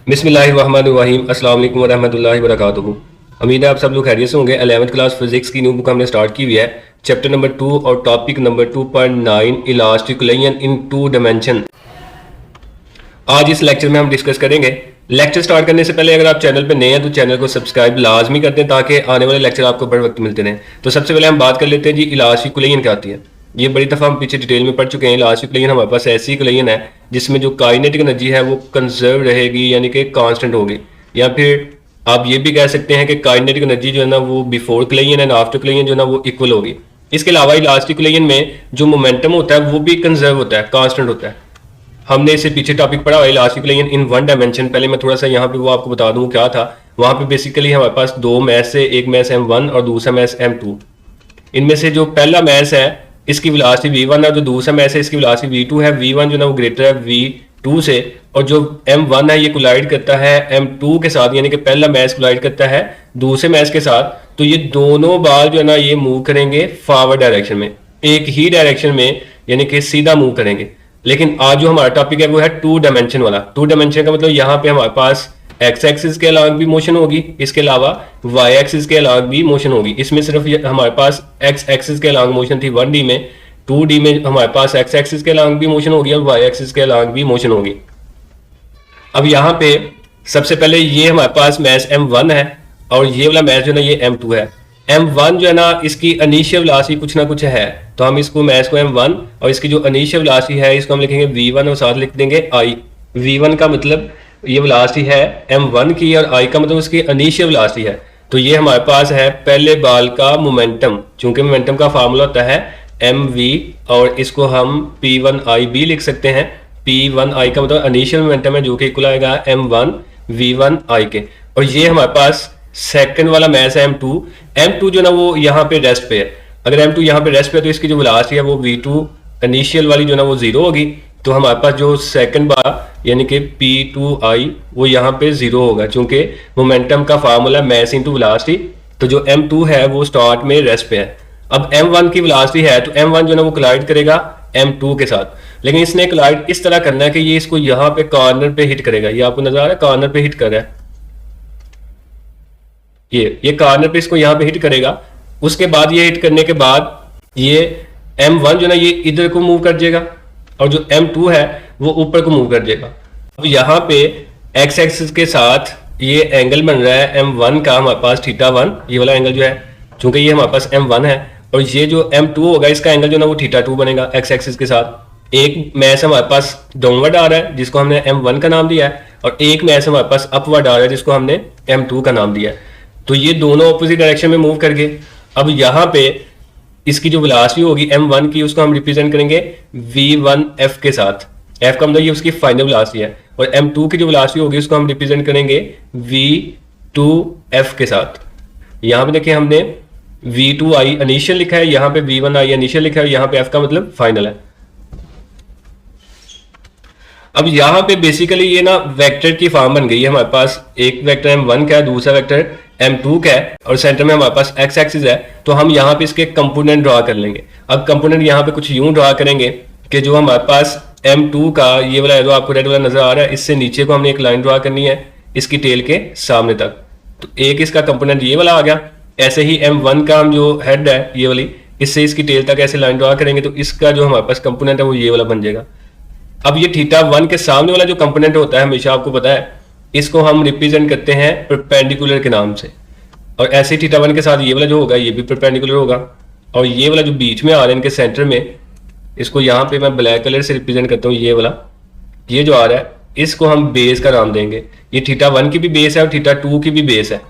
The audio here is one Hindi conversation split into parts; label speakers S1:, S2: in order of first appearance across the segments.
S1: बिस्मिल्लाहिर्रहमानिर्रहीम अस्सलाम वालेकुम वरहमतुल्लाहि वबरकातुहू। उम्मीद है आप सब लोग खैरियत से होंगे। 11वीं क्लास फिजिक्स की न्यू बुक हमने स्टार्ट की हुई है। चैप्टर नंबर 2 और topic number 2.9 elastic line in 2 dimension. आज इस लेक्चर में हम डिस्कस करेंगे। लेक्चर स्टार्ट करने से पहले अगर आप चैनल पर नए हैं तो चैनल को सब्सक्राइब लाजमी कर दें ताकि आने वाले लेक्चर आपको बर वक्त मिलते रहें। तो सबसे पहले हम बात कर लेते हैं जी इलास्टिक लाइन क्या आती है। ये बड़ी दफ़ा हम पीछे डिटेल में पढ़ चुके हैं। इलास्टिक लाइन हमारे पास ऐसी लाइन है जिसमें जो काइनेटिक एनर्जी है वो कंजर्व रहेगी, यानी कि कांस्टेंट होगी, या फिर आप ये भी कह सकते हैं कि काइनेटिक एनर्जी जो है ना वो बिफोर क्लेयन एंड आफ्टर क्लेयन जो है ना वो इक्वल होगी। इसके अलावा इलास्टिक लाइन में जो मोमेंटम होता है वो भी कंजर्व होता है, कांस्टेंट होता है। हमने इससे पीछे टॉपिक पढ़ा हुआ इलास्टिक लाइन इन 1 डायमेंशन। पहले मैं थोड़ा सा यहाँ पे वो आपको बता दूं क्या था। वहां पे बेसिकली हमारे पास दो मैस है, एक मैस M1 और दूसरा मैस M2। इनमें से जो पहला मैस है इसकी वेलोसिटी V1 है, जो दूसरा मैस है इसकी वेलोसिटी V2 है। V1 जो ना वो ग्रेटर है V2 से, और जो M1 है ये कोलाइड करता है M2 के साथ, यानी कि पहला मैस कोलाइड करता है दूसरे मैस के साथ। तो ये दोनों बाल जो है ना ये मूव करेंगे फॉरवर्ड डायरेक्शन में, एक ही डायरेक्शन में, यानी कि सीधा मूव करेंगे। लेकिन आज जो हमारा टॉपिक है वो है 2 डायमेंशन वाला। 2 डायमेंशन का मतलब यहाँ पे हमारे पास एक्स एक्सिस के अलॉन्ग भी मोशन होगी, इसके अलावा वाई एक्सिस के अलॉन्ग भी मोशन होगी। इसमें सिर्फ हमारे पास एक्स एक्सिस के अलॉन्ग मोशन थी 1D में। 2D में हमारे पास एक्स एक्सिस के अलॉन्ग भी मोशन होगी और वाई एक्सिस के अलॉन्ग भी मोशन होगी। अब यहाँ पे सबसे पहले ये हमारे पास मैस M1 है और ये वाला मैस जो है ना ये M2 है। M1 जो है ना इसकी इनिशियल वेलोसिटी कुछ ना कुछ है, तो हम इसको मैस को M1 और इसकी जो इनिशियल वेलोसिटी है इसको हम लिखेंगे V1 और साथ लिख देंगे I। V1 का मतलब ये वेलोसिटी है M1 की और I का मतलब उसकी इनिशियल वेलोसिटी है। तो ये हमारे पास है पहले बाल का मोमेंटम। चूंकि मोमेंटम का फार्मूला होता है mv और इसको हम P1I भी लिख सकते हैं। P1I का मतलब इनिशियल मोमेंटम है जो कि इक्वल आएगा M1 V1I के। और ये हमारे पास सेकंड वाला मैस है M2। M2 जो ना वो यहाँ पे रेस्ट पे है। अगर M2 यहाँ पे रेस्ट पे है तो इसकी जो वेलोसिटी है वो V2 इनिशियल वाली जो ना वो 0 होगी। तो हमारे पास जो सेकंड बार यानी कि P2I वो यहाँ पे 0 होगा, चूंकि मोमेंटम का फार्मूला मैस इनटू वेलोसिटी। तो जो M2 है वो स्टार्ट में रेस्ट पे है। अब M1 की वेलोसिटी है तो M1 जो ना वो कोलाइड करेगा M2 के साथ, लेकिन इसने कोलाइड इस तरह करना है कि ये इसको यहाँ पे कॉर्नर पे हिट करेगा। ये आपको नजर आ रहा है, कॉर्नर पे हिट कर रहा है। ये कॉर्नर पे इसको यहाँ पे हिट करेगा। उसके बाद ये हिट करने के बाद ये M1 जो ना ये इधर को मूव कर जाएगा और जो M2 है वो ऊपर को मूव कर जाएगा। अब यहाँ पे एक्स एक्सिस के साथ ये एंगल बन रहा है M1 का हमारे पास θ1, ये वाला एंगल जो है, चूंकि ये हमारे पास M1 है और ये जो M2 होगा इसका एंगल जो ना वो θ2 बनेगा एक्स एक्सिस के साथ। एक मैस हमारे पास डाउनवर्ड आ रहा है जिसको हमने M1 का नाम दिया है, और एक मैस हमारे पास अपवर्ड आ रहा है जिसको हमने M2 का नाम दिया है। तो ये दोनों ऑपोजिट डायरेक्शन में मूव कर गए। अब यहाँ पे इसकी जो वेलोसिटी होगी M1 की उसको हम रिप्रेजेंट करेंगे V1F के साथ। F का मतलब ये उसकी फाइनल वेलोसिटी है, और M2 की जो वेलोसिटी होगी उसको हम रिप्रेजेंट करेंगे V2F के साथ। यहाँ पे देखिए हमने V2I इनिशियल लिखा है, यहाँ पे V1I इनिशियल लिखा है, यहाँ पे F का मतलब फाइनल है। अब यहाँ पे बेसिकली ये ना वेक्टर की फॉर्म बन गई है। हमारे पास एक वेक्टर M1 का है, दूसरा वेक्टर M2 का है, और सेंटर में हमारे पास एक्स एक्सिस है। तो हम यहाँ पे इसके कंपोनेंट ड्रा कर लेंगे। अब कंपोनेंट यहाँ पे कुछ यूं ड्रा करेंगे कि जो हमारे पास M2 का ये वाला है, जो आपको रेड वाला नजर आ रहा है, इससे नीचे को हमने एक लाइन ड्रा करनी है इसकी टेल के सामने तक। तो एक इसका कंपोनेंट ये वाला आ गया। ऐसे ही M1 का हम जो हेड है ये वाली, इससे इसकी टेल तक ऐसे लाइन ड्रा करेंगे तो इसका जो हमारे पास कंपोनेंट है वो ये वाला बन जाएगा। अब ये θ1 के सामने वाला जो कंपोनेंट होता है हमेशा आपको पता है, इसको हम रिप्रेजेंट करते हैं परपेंडिकुलर के नाम से। और ऐसे θ1 के साथ ये वाला जो होगा ये भी परपेंडिकुलर होगा, और ये वाला जो बीच में आ रहा है इनके सेंटर में, इसको यहाँ पे मैं ब्लैक कलर से रिप्रेजेंट करता हूँ। ये वाला ये जो आ रहा है इसको हम बेस का नाम देंगे। ये θ1 की भी बेस है और θ2 की भी बेस है।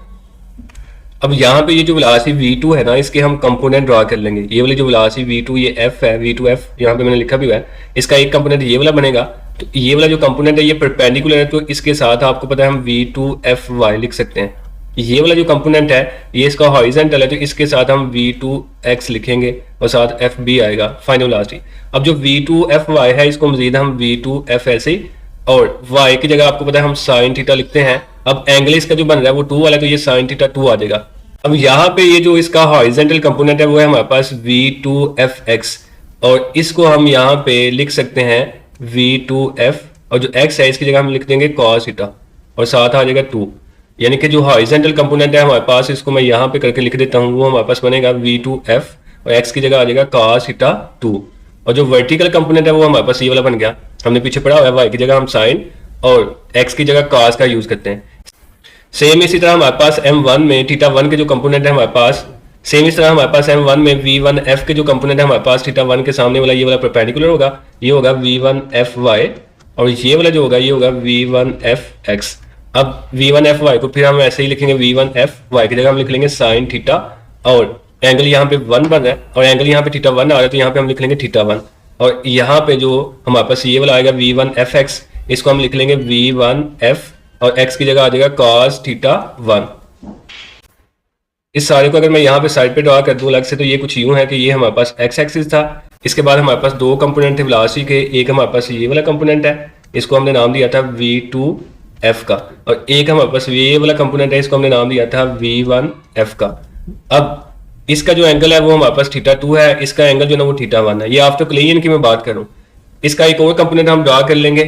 S1: अब यहाँ पे ये जो वेलोसिटी V2 है ना इसके हम कंपोनेंट ड्रा कर लेंगे। ये वाली जो वेलोसिटी V2 ये F है, V2F यहाँ पे मैंने लिखा भी हुआ है। इसका एक कंपोनेंट ये वाला बनेगा। तो ये वाला जो कंपोनेंट है ये परपेंडिकुलर है, तो इसके साथ आपको पता है हम V2FY लिख सकते हैं। ये वाला जो कंपोनेंट है ये इसका हॉरिजॉन्टल है, तो इसके साथ हम V2X लिखेंगे और साथ FB आएगा फाइनल वेलोसिटी। अब जो V2FY है इसको मजीद हम V2F ऐसे, और Y की जगह आपको पता है हम sin थीटा लिखते हैं। अब एंगल इसका जो बन रहा है वो 2 वाला है, तो ये sin θ2 आ जाएगा। अब यहाँ पे ये जो इसका हॉरिजॉन्टल कंपोनेंट है वो है हमारे पास V2Fx, और इसको हम यहाँ पे लिख सकते हैं V2F, और जो x है इसकी जगह हम लिख देंगे cos थीटा। और साथ आ जाएगा 2, यानी कि जो हॉरिजॉन्टल कंपोनेंट है हमारे पास, इसको मैं यहाँ पे करके लिख देता हूँ, वो हमारे पास बनेगा v2f और x की जगह आ जाएगा cos थीटा 2। और जो वर्टिकल कंपोनेंट है वो हमारे पास ये वाला बन गया, हमने पीछे पढ़ा हुआ है y की जगह हम साइन और x की जगह cos का यूज करते हैं। सेम इसी तरह हमारे पास m1 में थीटा 1 के जो कंपोनेंट है हमारे पास, सेम इस तरह हमारे पास m1 में v1f के जो कंपोनेंट है हमारे पास थीटा 1 के सामने वाला ये वाला परपेंडिकुलर होगा, ये होगा v1fy और ये वाला जो होगा ये होगा v1fx। अब v1fy को फिर हम ऐसे ही लिखेंगे, v1fy की जगह हम लिख लेंगे साइन थीटा और एंगल यहाँ पे 1 बन रहा है और एंगल यहाँ पे थीटा 1 आ रहा है तो यहाँ पे हम लिख लेंगे थीटा 1 और यहाँ पे जो हमारे पास ये वाला आएगा v1fx, इसको हम लिख लेंगे v1f और x की जगह आ जाएगा cos थीटा 1। इस सारे को अगर मैं यहाँ पे साइड पे ड्रा कर दूं अलग से तो ये कुछ यूं है कि ये हमारे पास x एक्सिस था, इसके बाद हमारे पास दो कंपोनेंट थे वेलोसिटी के, एक हमारे पास ये वाला कंपोनेंट है, इसको हमने नाम दिया था v2f का, और एक हमारे पास ये वाला कंपोनेंट है, इसको हमने नाम दिया था v1f का। अब इसका जो एंगल है वो हमारे पास थीटा 2 है, इसका एंगल जो है वो थीटा 1 है। ये आफ्टर कोलिजन की मैं बात करूँ, इसका एक और कंपोनेंट हम ड्रा कर लेंगे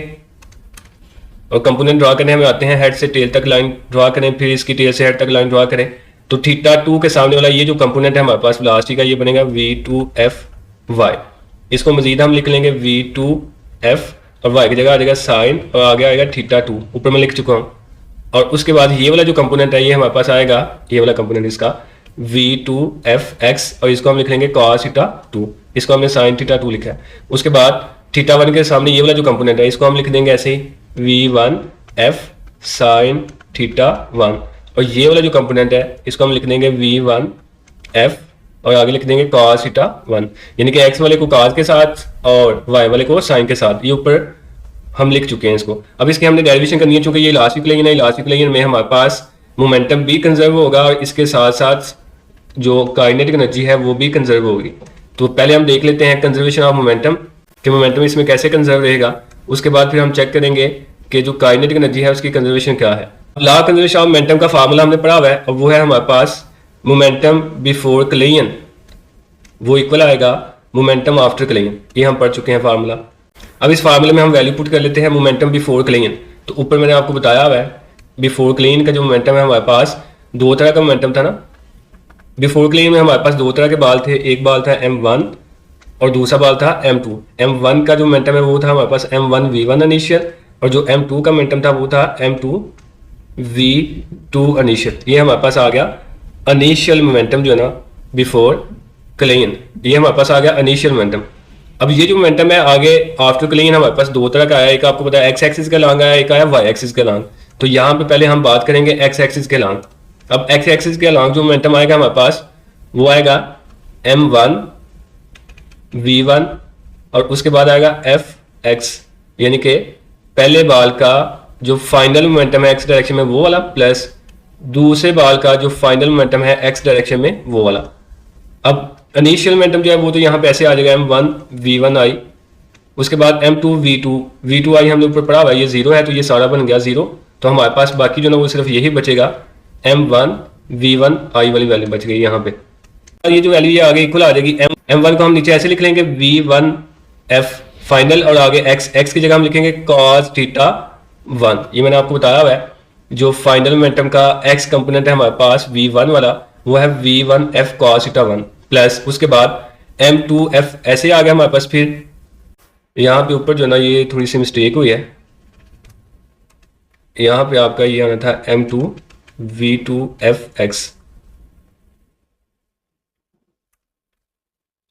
S1: और कंपोनेंट ड्रा करने हमें आते हैं हेड से टेल तक लाइन ड्रा करें, फिर इसकी टेल से हेड तक लाइन ड्रा करें। तो थीटा 2 के सामने वाला ये जो कंपोनेंट है हमारे पास वेलोसिटी का, ये बनेगा v2fy। इसको मजीद हम लिख लेंगे v2f और y की जगह आ जाएगा साइन और आगे आएगा थीटा 2, ऊपर मैं लिख चुका हूँ। और उसके बाद ये वाला जो कंपोनेंट है ये हमारे पास आएगा, ये वाला कंपोनेंट इसका v2fx और इसको हम लिख लेंगे cos थीटा 2, इसको हमने साइन थीटा 2 लिखा है। उसके बाद थीटा 1 के सामने ये वाला जो कंपोनेंट है इसको हम लिख देंगे ऐसे ही v1f साइन थीटा 1 और ये वाला जो कंपोनेंट है इसको हम लिख देंगे v1f और आगे लिख देंगे cos थीटा 1, यानी कि x वाले को cos के साथ और y वाले को sin के साथ, ये ऊपर हम लिख चुके हैं इसको। अब इसकी हमने डेरिवेशन करनी है, चूंकि ये इलास्टिक प्लेन है, इलास्टिक प्लेन में हमारे पास मोमेंटम भी कंजर्व होगा और इसके साथ साथ जो काइनेटिक एनर्जी है वो भी कंजर्व होगी। तो पहले हम देख लेते हैं कंजर्वेशन ऑफ मोमेंटम कि मोमेंटम इसमें कैसे कंजर्व रहेगा, उसके बाद फिर हम चेक करेंगे कि जो काइनेटिक एनर्जी है उसकी कंजर्वेशन क्या है। लॉ कंजर्वेशन ऑफ मोमेंटम का फार्मूला हमने पढ़ा हुआ है और वो है हमारे पास मोमेंटम बिफोर कोलिजन वो इक्वल आएगा मोमेंटम आफ्टर कोलिजन, ये हम पढ़ चुके हैं फार्मूला। अब इस फार्मूले में हम वैल्यू पुट कर लेते हैं मोमेंटम बिफोर कोलिजन। तो ऊपर मैंने आपको बताया हुआ है बिफोर कोलिजन का जो मोमेंटम है हमारे पास दो तरह का मोमेंटम था ना। बिफोर कोलिजन में हमारे पास दो तरह के बाल थे, एक बाल था m1 और दूसरा बाल था m2। m1 का जो मोमेंटम है वो था हमारे पास m1 v1 इनिशियल और जो m2 का मोमेंटम था वो था m2 v2 इनिशियल। ये हमारे पास आ गया इनिशियल मोमेंटम जो है ना बिफोर कोलिजन, ये हमारे पास आ गया इनिशियल मोमेंटम। अब ये जो मोमेंटम है आगे आफ्टर कोलिजन हमारे पास दो तरह का आया, एक आपको पता है एक्स एक्सिस के लॉन्ग आया, एक आया वाई एक्सिस के लॉन्ग। तो यहाँ पे पहले हम बात करेंगे एक्स एक्सिस के लॉन्ग। अब एक्स एक्सिस के लॉन्ग जो मोमेंटम आएगा हमारे पास वो आएगा m1 v1 और उसके बाद आएगा fx, यानी कि पहले बाल का जो फाइनल मोमेंटम है एक्स डायरेक्शन में वो वाला प्लस दूसरे बाल का जो फाइनल मोमेंटम है एक्स डायरेक्शन में वो वाला। अब इनिशियल मोमेंटम जो है वो तो यहाँ पे ऐसे आ जाएगा m1 v1 i, उसके बाद m2 v2 i हमने ऊपर पढ़ा हुआ है, ये जीरो है तो ये सारा बन गया जीरो। तो हमारे पास बाकी जो ना वो सिर्फ यही बचेगा m1 v1 i वाली वैल्यू बच गई यहाँ पे। और ये जो वैल्यू ये आगे इक्वल आ जाएगी m1 को हम नीचे ऐसे लिख लेंगे v1f फाइनल और आगे x की जगह हम लिखेंगे cos थीटा 1। ये मैंने आपको बताया हुआ है जो फाइनल मोमेंटम का x कंपोनेंट है हमारे पास v1 वाला वो है v1f cos थीटा 1 प्लस उसके बाद m2f ऐसे आ गया हमारे पास। फिर यहाँ पे ऊपर जो ना ये थोड़ी सी मिस्टेक हुई है, यहाँ पे आपका ये आना था m2 v2fx।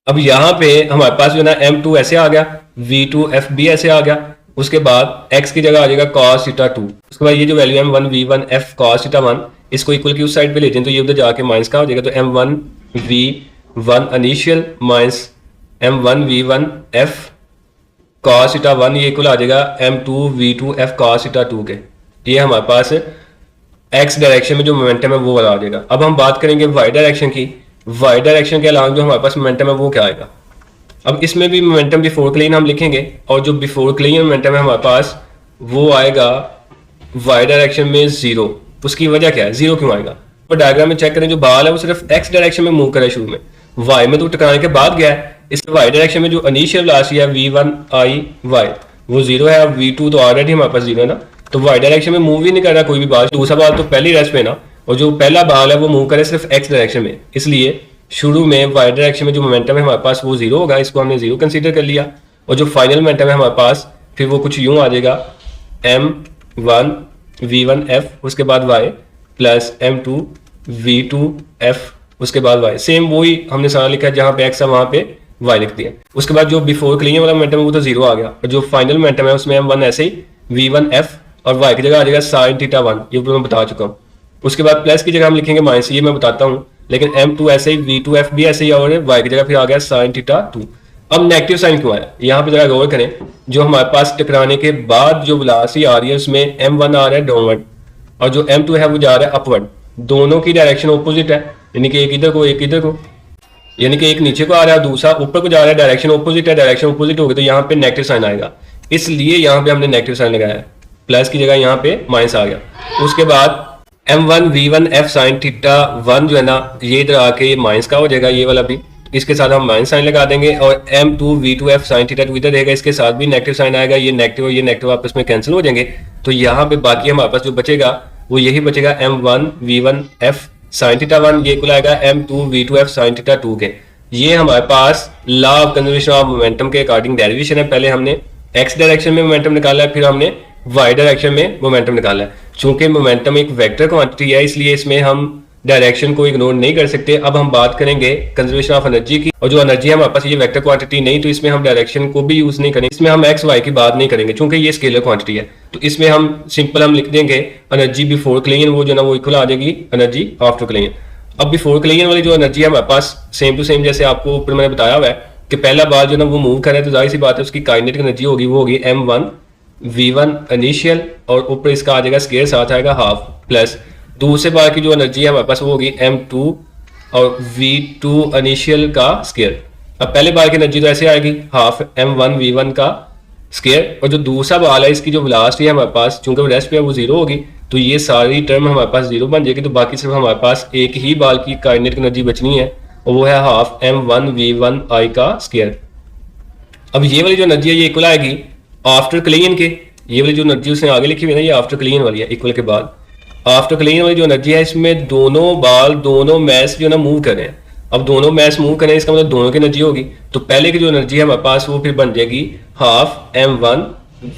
S1: अब यहाँ पे हमारे पास जो ना m2 ऐसे आ गया, v2f भी ऐसे आ गया, उसके बाद x की जगह आ जाएगा cos थीटा 2। उसके बाद ये जो value m1 v1 f cos theta 1 इसको इक्वल की उस साइड पे लेते हैं तो ये उधर जाके माइनस का हो जाएगा। तो m1 v1 initial minus m1 v1 f cos theta 1 ये इक्वल आ जाएगा m2 v2 f cos theta 2 के। ये हमारे पास x डायरेक्शन में जो मोमेंटम है वो वाला आ जाएगा। अब हम बात करेंगे y डायरेक्शन की। y डायरेक्शन के अलॉन्ग जो हमारे पास मोमेंटम है वो क्या आएगा। अब इसमें भी मोमेंटम बिफोर कोलिजन हम लिखेंगे और जो बिफोर कोलिजन मोमेंटम है हमारे पास वो आएगा y डायरेक्शन में जीरो। उसकी वजह क्या है, जीरो क्यों आएगा। तो डायग्राम में चेक करें, जो बाल है वो सिर्फ x डायरेक्शन में मूव करे, शुरू में y में तो टकराने के बाद गया है, इस y डायरेक्शन में जो इनिशियल वेलोसिटी है v1 i y वो जीरो है। अब v2 तो ऑलरेडी हमारे पास जीरो है ना, तो वाई डायरेक्शन में मूव ही नहीं कर रहा कोई भी बाल, दूसरा बाल तो पहले ही रेस्ट पे ना, और जो पहला बाल है वो मूव करे सिर्फ एक्स डायरेक्शन में, इसलिए शुरू में वाई डायरेक्शन में जो मोमेंटम है हमारे पास वो जीरो होगा, इसको हमने जीरो कंसीडर कर लिया। और जो फाइनल मोमेंटम है हमारे पास फिर वो कुछ यूं आ जाएगा m1 v1f उसके बाद y प्लस m2 v2f उसके बाद y, सेम वही हमने सारा लिखा है, जहां पे x है वहां पे y लिख दिया। उसके बाद जो बिफोर क्लियर वाला मोमेंटम है वो तो जीरो आ गया, और जो फाइनल मोमेंटम है उसमें m1 ऐसे ही v1f और y की जगह आ जाएगा sin θ1, ये मैं बता चुका हूँ। उसके बाद प्लस की जगह हम लिखेंगे माइनस, ये मैं बताता हूँ, लेकिन m2 ऐसे ही v2f भी ऐसे ही, और y की जगह फिर आ गया sin θ2। अब नेगेटिव साइन क्यों आया यहाँ पे जरा गौर करें, जो हमारे पास टकराने के बाद जो वेलोसिटी आ रही है उसमें m1 आ रहा है डाउनवर्ड और जो m2 है वो जा रहा है अपवर्ड, दोनों की डायरेक्शन ऑपोजिट है, यानी कि एक इधर को एक इधर को, यानी कि एक नीचे को आ रहा है दूसरा ऊपर को जा रहा है, डायरेक्शन ऑपोजिट है, डायरेक्शन ऑपोजिट होगी तो यहाँ पे नेगेटिव साइन आएगा, इसलिए यहाँ पे हमने नेगेटिव साइन लगाया है, प्लस की जगह यहाँ पे माइनस आ गया। उसके बाद m1 v1f sin θ1 जो है ना ये इधर आके माइनस का हो जाएगा, ये वाला भी, इसके साथ हम माइनस साइन लगा देंगे, और m2 v2f sin θ2 इधर रहेगा, इसके साथ भी नेगेटिव साइन आएगा, ये नेगेटिव और ये नेगेटिव आपस में कैंसिल हो जाएंगे, तो यहाँ पे बाकी हमारे पास जो बचेगा वो यही बचेगा m1 v1f sin θ1, ये कुल आएगा m2 v2f sin θ2 के। ये हमारे पास law of conservation of momentum के अकॉर्डिंग डेरिवेशन है, पहले हमने x डायरेक्शन में मोमेंटम निकाला है, फिर हमने y डायरेक्शन में मोमेंटम निकाला है। चूंकि मोमेंटम एक वेक्टर क्वांटिटी है इसलिए इसमें हम डायरेक्शन को इग्नोर नहीं कर सकते। अब हम बात करेंगे कंजर्वेशन ऑफ एनर्जी की, और जो एनर्जी है हमारे पास ये वेक्टर क्वांटिटी नहीं, तो इसमें हम डायरेक्शन को भी यूज नहीं करेंगे, इसमें हम एक्स वाई की बात नहीं करेंगे चूंकि ये स्केलर क्वांटिटी है, तो इसमें हम सिंपल हम लिख देंगे एनर्जी बिफोर क्लियन, वो जो ना वो इक्वल आ जाएगी एनर्जी आफ्टर क्लियन। अब बिफोर क्लियन वाली जो एनर्जी है हमारे पास सेम टू सेम जैसे आपको ऊपर मैंने बताया हुआ है कि पहला बार जो ना वो मूव कर रहा है, तो जाहिर सी बात है उसकी काइनेटिक एनर्जी होगी, वो होगी m1 v1 इनिशियल, और ऊपर इसका आ जाएगा स्केयर साथ आएगा हाफ, प्लस दूसरे बार की जो एनर्जी है हमारे पास वो होगी m2 और v2 इनिशियल का स्केयर। अब पहले बार की एनर्जी तो ऐसे आएगी हाफ m1 v1 का स्केयर, और जो दूसरा बाल है इसकी जो वेलोसिटी है हमारे पास चूंकि वो रेस्ट पे है वो जीरो होगी, तो ये सारी टर्म हमारे पास जीरो बन जाएगी, तो बाकी सिर्फ हमारे पास एक ही बाल की काइनेटिक एनर्जी बचनी है, और वो है हाफ m1 v1 i का स्केयर। अब ये वाली जो एनर्जी है ये इक्वल आएगी आफ्टर क्लियन के, ये वाली जो एनर्जी उसने आगे लिखी हुई है ना ये आफ्टर क्लियन वाली है, इक्वल के बाद आफ्टर क्लियन वाली जो एनर्जी है इसमें दोनों बाल दोनों मैस जो ना मूव कर रहे हैं। अब दोनों मैस मूव करें इसका मतलब दोनों की एनर्जी होगी, तो पहले की जो एनर्जी है हमारे पास वो फिर बन जाएगी हाफ m1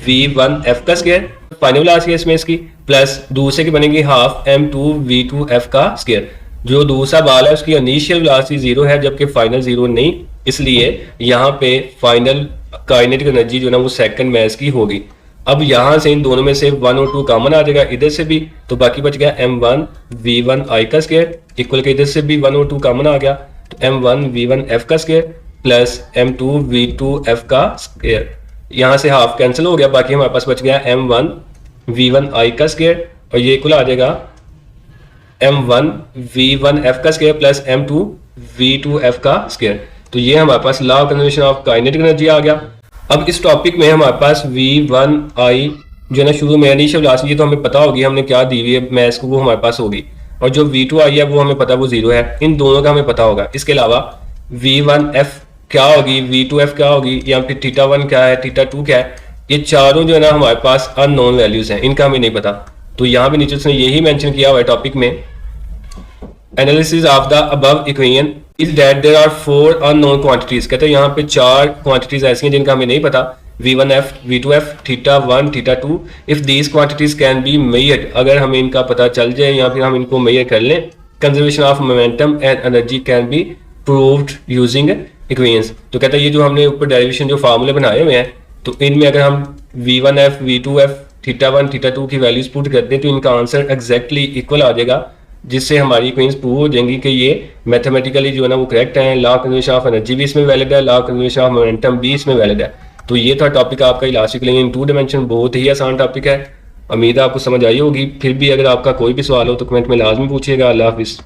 S1: v1f का स्केयर, फाइनल वेलोसिटी है इसमें इसकी, प्लस दूसरे की बनेगी हाफ m2 v2f का स्केयर। जो दूसरा बाल है उसकी इनिशियल वेलोसिटी जीरो है जबकि फाइनल जीरो नहीं, इसलिए यहाँ पे फाइनल काइनेटिक एनर्जी जो ना वो सेकंड मैस की होगी। अब यहाँ से इन दोनों में से 1 और 2 कॉमन आ जाएगा इधर से भी, तो बाकी बच गया m1 v1 i का स्केयर इक्वल के इधर से भी 1 और 2 कॉमन आ गया, तो m1 v1 f का square plus m2 v2 f का स्केयर, यहाँ से हाफ कैंसिल हो गया, बाकी हमारे पास बच गया m1 v1 i का स्केयर, और ये इक्वल आ जाएगा m1 v1 f का square plus m2 v2 f का स्केयर। तो ये हमारे पास law of conservation of kinetic energy आ गया। अब इस टॉपिक में हमारे पास v1i जो है ना शुरू में इनिशियल वेलोसिटी, ये तो हमें पता होगी हमने क्या दी हुई है मैथ्स को, वो हमारे पास होगी, और जो v2i है वो हमें पता वो जीरो है, इन दोनों का हमें पता होगा। इसके अलावा v1f क्या होगी, v2f क्या होगी, या फिर θ1 क्या है, θ2 क्या है, ये चारों जो है ना हमारे पास अननोन वैल्यूज हैं, इनका हमें नहीं पता। तो यहाँ पे नीचे उसने यही मेंशन किया हुआ है टॉपिक में, analysis of the above equation is that there are 4 unknown quantities, कहते हैं यहाँ पे 4 क्वांटिटीज ऐसी हैं जिनका हमें नहीं पता, v1f v2f θ1 θ2, if these quantities can be measured, अगर हमें इनका पता चल जाए या फिर हम इनको मेजर कर लें, conservation of momentum and energy can be proved using equations. तो कहता है ये जो हमने ऊपर डेरिवेशन जो फार्मूले बनाए हुए हैं, तो इनमें अगर हम v1f v2f θ1 θ2 की वैल्यूज पुट करते हैं तो इनका आंसर एग्जैक्टली इक्वल आ जाएगा, जिससे हमारी इक्वेशंस प्रूव हो जाएंगी कि ये मैथमेटिकली जो है ना वो करेक्ट है। Law of conservation of energy भी इसमें वैलिड है, law of conservation of momentum भी इसमें वैलिड है। तो ये था टॉपिक आपका इलास्टिक लाइन इन 2 डायमेंशन, बहुत ही आसान टॉपिक है, उम्मीद है आपको समझ आई होगी। फिर भी अगर आपका कोई भी सवाल हो तो कमेंट में लाजमी पूछिएगा। अल्लाह हाफिज़।